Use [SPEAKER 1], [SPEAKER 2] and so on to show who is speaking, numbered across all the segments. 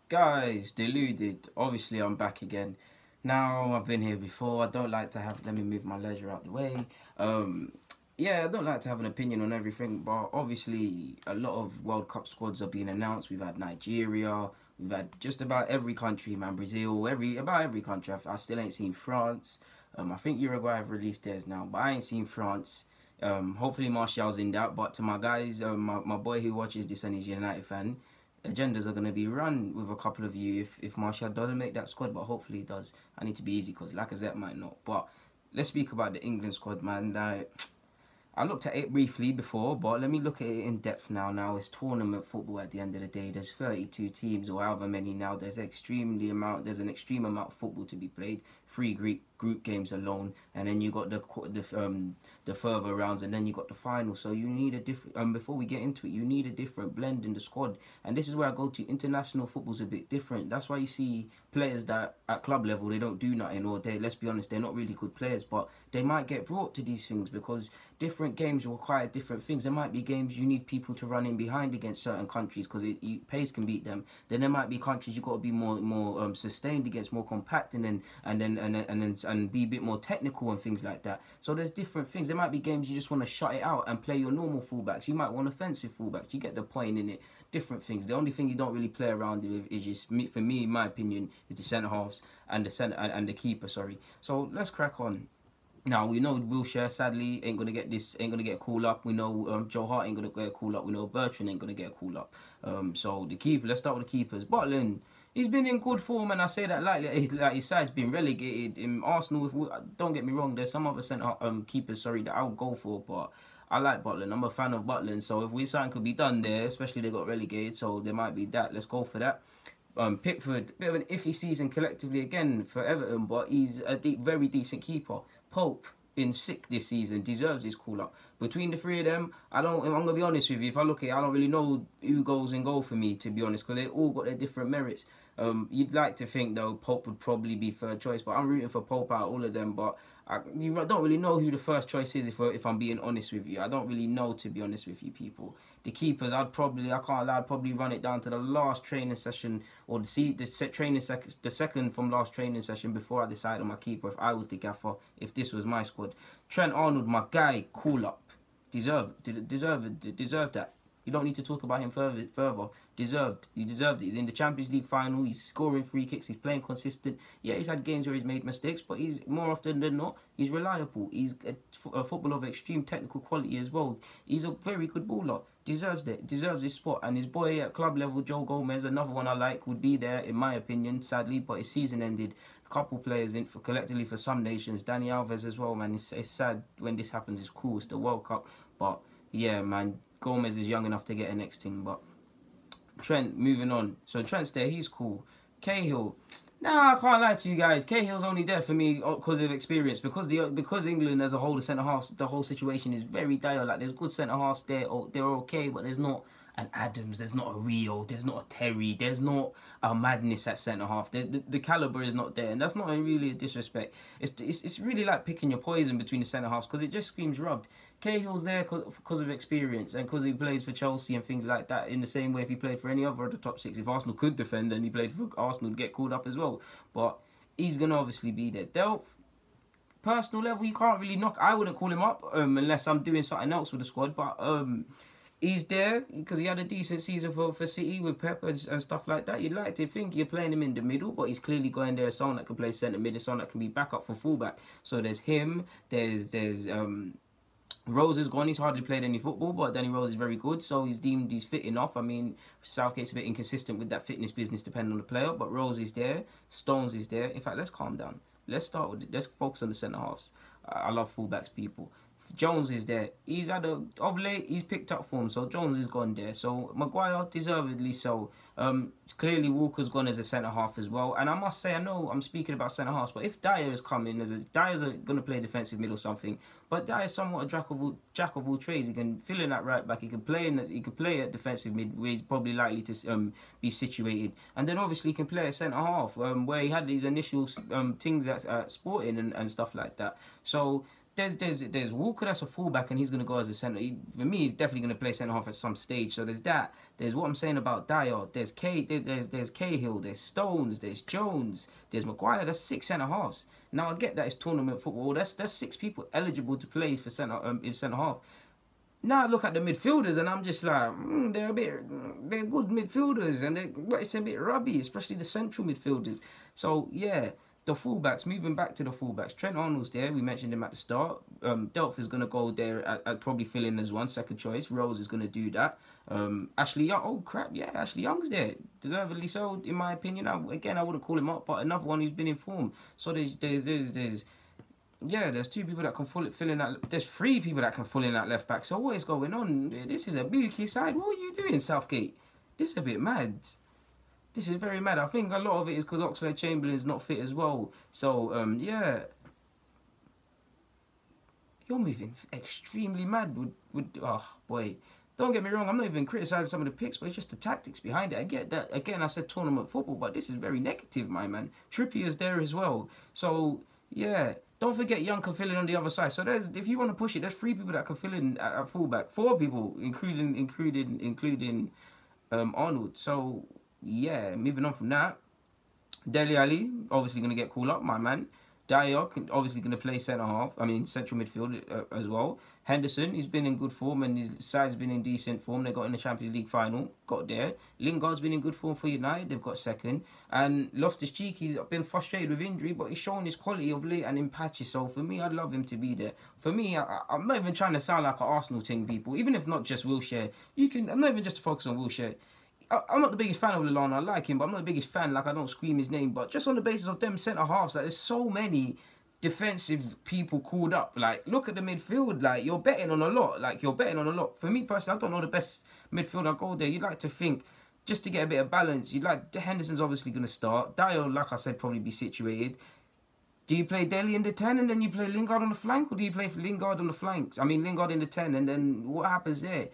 [SPEAKER 1] Guys, deluded. Obviously, I'm back again. Now, I've been here before. I don't like to have. Let me move my leisure out the way. Um, yeah, I don't like to have an opinion on everything, but obviously, a lot of World Cup squads are being announced. We've had Nigeria. We've had just about every country, man. Brazil, about every country. I still ain't seen France. I think Uruguay have released theirs now, but I ain't seen France. Hopefully Martial's in that. But to my guys, my boy who watches this and he's a United fan, agendas are going to be run with a couple of you if Martial doesn't make that squad, but hopefully he does. I need to be easy because Lacazette might not. But let's speak about the England squad, man. I looked at it briefly before, but let me look at it in depth now. Now, it's tournament football at the end of the day. There's 32 teams or however many now. There's an extreme amount of football to be played. 3 group games alone, and then you got the further rounds, and then you got the final. So you need a different. Before we get into it, you need a different blend in the squad, and this is where I go to. International football's a bit different. That's why you see players that at club level they don't do nothing, or let's be honest, they're not really good players, but they might get brought to these things because different games require different things. There might be games you need people to run in behind against certain countries because pace can beat them. Then there might be countries you got to be more sustained against, more compact, and be a bit more technical and things like that. So there's different things. There might be games you just want to shut it out and play your normal fullbacks. You might want offensive fullbacks. You get the point in it. Different things. The only thing you don't really play around with is just, for me, in my opinion, is the centre halves and the keeper. Sorry. So let's crack on. Now we know Wilshere sadly ain't gonna get a call up. We know Joe Hart ain't gonna get a call up. We know Bertrand ain't gonna get a call up. So the keeper. Let's start with the keepers. Butland. He's been in good form, and I say that lightly. Like his side's been relegated in Arsenal. Don't get me wrong. There's some other keepers, that I would go for, but I like Butland. I'm a fan of Butland. So if something could be done there, especially they got relegated, so there might be that. Let's go for that. Pickford, bit of an iffy season collectively again for Everton, but he's a very decent keeper. Pope, been sick this season, deserves his call up. Between the three of them, I'm gonna be honest with you. If I look at it, I don't really know who goes in goal for me, to be honest, because they all got their different merits. You'd like to think though Pope would probably be third choice, but I'm rooting for Pope out of all of them. But you don't really know who the first choice is if I'm being honest with you. I don't really know, to be honest with you, people. The keepers, I'd probably run it down to the last training session or the second from last training session before I decide on my keeper. If I was the gaffer, if this was my squad, Trent Arnold, my guy, call up, deserve that. You don't need to talk about him further. He deserved it. He's in the Champions League final. He's scoring free kicks. He's playing consistent. Yeah, he's had games where he's made mistakes, but he's more often than not, he's reliable. He's a footballer of extreme technical quality as well. He's a very good baller. Deserves his spot. And his boy at club level, Joe Gomez, another one I like, would be there in my opinion, sadly, but his season ended. A couple players in collectively for some nations. Dani Alves as well, man. It's sad when this happens. It's cruel. It's the World Cup, but yeah, man. Gomez is young enough to get a next thing, but Trent, moving on. So Trent's there, he's cool. Cahill, nah, I can't lie to you guys. Cahill's only there for me because of experience. Because England as a whole, the centre halves, the whole situation is very dire. Like there's good centre halves there, they're okay, but there's not an Adams, there's not a Rio, there's not a Terry, there's not a Madness at centre half. The calibre is not there, and that's not really a disrespect. It's really like picking your poison between the centre halves because it just screams rubbed. Cahill's there because of experience and because he plays for Chelsea and things like that. In the same way, if he played for any other of the top 6, if Arsenal could defend and he played for Arsenal, would get called up as well. But he's gonna obviously be there. Delph, personal level, you can't really knock. I wouldn't call him up unless I'm doing something else with the squad, but he's there because he had a decent season for City with Pep and stuff like that. You'd like to think you're playing him in the middle, but he's clearly going there as someone that can play centre mid, as someone that can be back up for fullback. So there's him. There's Rose is gone. He's hardly played any football, but Danny Rose is very good, so he's fit enough. I mean, Southgate's a bit inconsistent with that fitness business depending on the player, but Rose is there. Stones is there. In fact, let's calm down. Let's focus on the centre halves. I love fullbacks, people. Jones is there. Of late, he's picked up form, so Jones is gone there. So Maguire, deservedly so. Clearly Walker's gone as a centre half as well. And I must say, I know I'm speaking about centre halves, but if Dyer is coming, Dyer's going to play defensive mid or something. But Dyer's somewhat a jack of all trades. He can fill in that right back. He can play at defensive mid, where he's probably likely to be situated. And then obviously he can play at centre half, where he had these initial things at Sporting and stuff like that. So there's Walker, that's a fullback, and he's gonna go as a centre. For me, he's definitely gonna play centre half at some stage. So there's that. There's what I'm saying about Dyer. There's Cahill. There's Stones. There's Jones. There's Maguire. That's 6 centre halves. Now I get that it's tournament football. That's 6 people eligible to play for in centre half. Now I look at the midfielders and I'm just like, they're good midfielders, and but it's a bit rubby, especially the central midfielders. So yeah. The fullbacks, moving back to the fullbacks. Trent Arnold's there. We mentioned him at the start. Delph is going to go there. I'd probably fill in as one second choice. Rose is going to do that. Ashley Young. Oh, crap. Yeah, Ashley Young's there. Deservedly so, in my opinion. Again, I wouldn't call him up, but another one who's been in form. So there's 2 people that can fill in that. There's 3 people that can fill in that left back. So what is going on? This is a bookie side. What are you doing, Southgate? This is a bit mad. This is very mad. I think a lot of it is because Oxlade-Chamberlain's not fit as well. So, yeah. You're moving extremely mad oh, boy. Don't get me wrong, I'm not even criticising some of the picks, but it's just the tactics behind it. I get that. Again, I said tournament football, but this is very negative, my man. Trippier's there as well. So, yeah. Don't forget Young can fill in on the other side. So, if you want to push it, there's 3 people that can fill in at fullback. 4 people, including Arnold. So... yeah, moving on from that. Dele Alli, obviously going to get called up, my man. Dyer, obviously going to play central midfield as well. Henderson, he's been in good form and his side's been in decent form. They got in the Champions League final, got there. Lingard's been in good form for United, they've got second. And Loftus-Cheek, he's been frustrated with injury, but he's shown his quality of late and in patches. So for me, I'd love him to be there. For me, I'm not even trying to sound like an Arsenal team, people. Even if not just Wilshere, I'm not even just to focus on Wilshere. I'm not the biggest fan of Lallana. I like him, but I'm not the biggest fan. Like, I don't scream his name. But just on the basis of them centre-halves, like, there's so many defensive people called up. Like, look at the midfield. Like, you're betting on a lot. For me, personally, I don't know the best midfielder go there. You'd like to think, just to get a bit of balance, Henderson's obviously going to start. Dyer, like I said, probably be situated. Do you play Dele in the 10 and then you play Lingard on the flank? Or do you play Lingard on the flanks? I mean, Lingard in the 10, and then what happens there?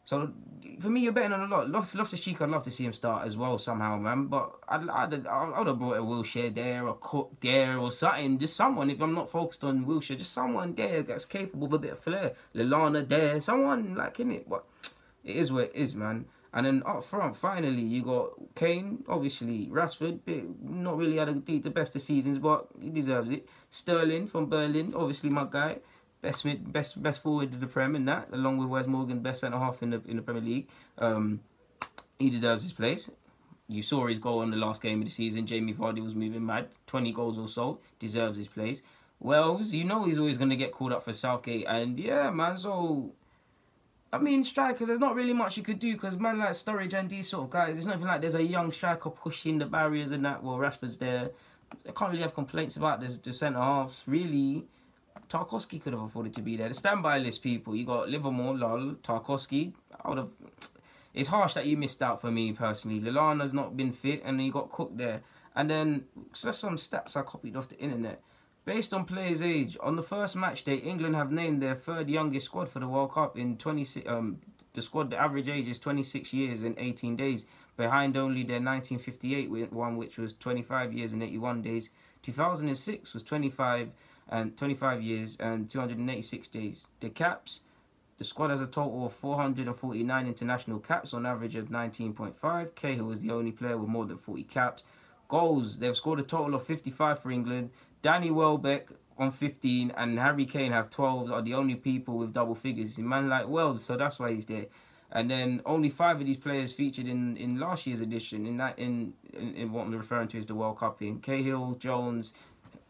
[SPEAKER 1] So, for me, you're betting on a lot. Loftus-Cheek, I'd love to see him start as well somehow, man. But I'd have brought a Wilshere there, or Cook there, or something. Just someone, if I'm not focused on Wilshere, just someone there that's capable of a bit of flair. Lallana there, someone like, innit? But it is what it is, man. And then up front, finally, you got Kane, obviously. Rashford, not really had the best of seasons, but he deserves it. Sterling from Berlin, obviously my guy. Best forward of the Prem in that, along with Wes Morgan, best centre half in the Premier League. He deserves his place. You saw his goal in the last game of the season. Jamie Vardy was moving mad. 20 goals or so. Deserves his place. Wells, you know he's always going to get called up for Southgate. And yeah, man, so... I mean, strikers, there's not really much you could do because man like Sturridge and these sort of guys, it's nothing like there's a young striker pushing the barriers and that. Well, Rashford's there. I can't really have complaints about the centre halves, really. Tarkowski could have afforded to be there. The standby list, people. You got Livermore, Lol, Tarkowski. It's harsh that you missed out for me, personally. Lallana's not been fit, and then you got Cook there. And then, so that's some stats I copied off the internet. Based on players' age, on the first match day, England have named their 3rd youngest squad for the World Cup in 26... the squad, the average age is 26 years and 18 days, behind only their 1958 one, which was 25 years and 81 days. 2006 was 25 years and 286 days. The caps, the squad has a total of 449 international caps on average of 19.5. Cahill is the only player with more than 40 caps. Goals, they've scored a total of 55 for England. Danny Welbeck on 15 and Harry Kane have 12 are the only people with double figures. A man like Wells, so that's why he's there. And then only 5 of these players featured in last year's edition. In what I'm referring to is the World Cup in Cahill, Jones,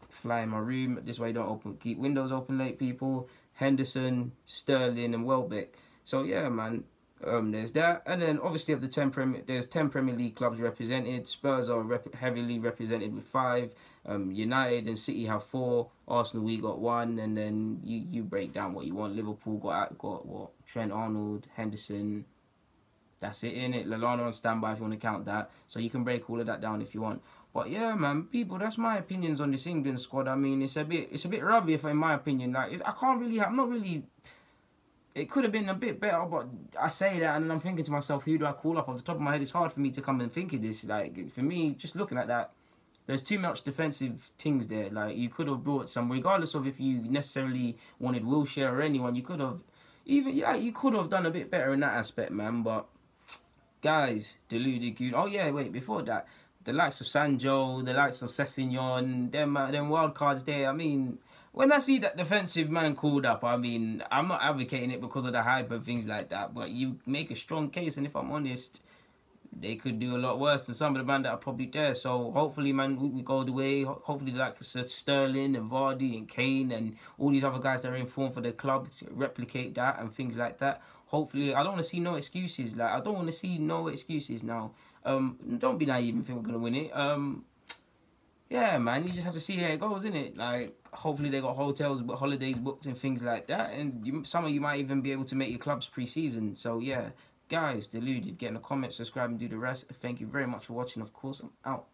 [SPEAKER 1] fly in my room. This way don't keep windows open late, people. Henderson, Sterling and Welbeck. So yeah, man. There's that. And then obviously of the there's 10 Premier League clubs represented. Spurs are heavily represented with 5. United and City have 4. Arsenal, we got 1. And then you break down what you want. Liverpool got what? Trent Arnold, Henderson. That's it, innit? Lallana on standby if you want to count that. So you can break all of that down if you want. But yeah, man, people, that's my opinions on this England squad. I mean, it's a bit rubby, if in my opinion. Like, I'm not really. It could have been a bit better, but I say that and I'm thinking to myself, who do I call up? Off the top of my head, it's hard for me to come and think of this. Like, for me, just looking at that, there's too much defensive things there. Like, you could have brought some, regardless of if you necessarily wanted Wilshere or anyone, you could have you could have done a bit better in that aspect, man. But guys, deluded you. Oh yeah, wait, before that, the likes of Sancho, the likes of Sessegnon, them wild cards there. I mean, when I see that defensive man called up, I mean, I'm not advocating it because of the hype and things like that, but you make a strong case, and if I'm honest, they could do a lot worse than some of the men that are probably there. So hopefully, man, we go the way. Hopefully, like Sterling and Vardy and Kane and all these other guys that are in form for the club to replicate that and things like that. Hopefully, I don't want to see no excuses. Like, I don't want to see no excuses now. Don't be naive and think we're gonna win it. Yeah, man, you just have to see how it goes, innit? Like, hopefully they got holidays booked and things like that, and some of you might even be able to make your clubs pre-season. So yeah, guys, deluded. Get in the comments, subscribe, and do the rest. Thank you very much for watching. Of course, I'm out.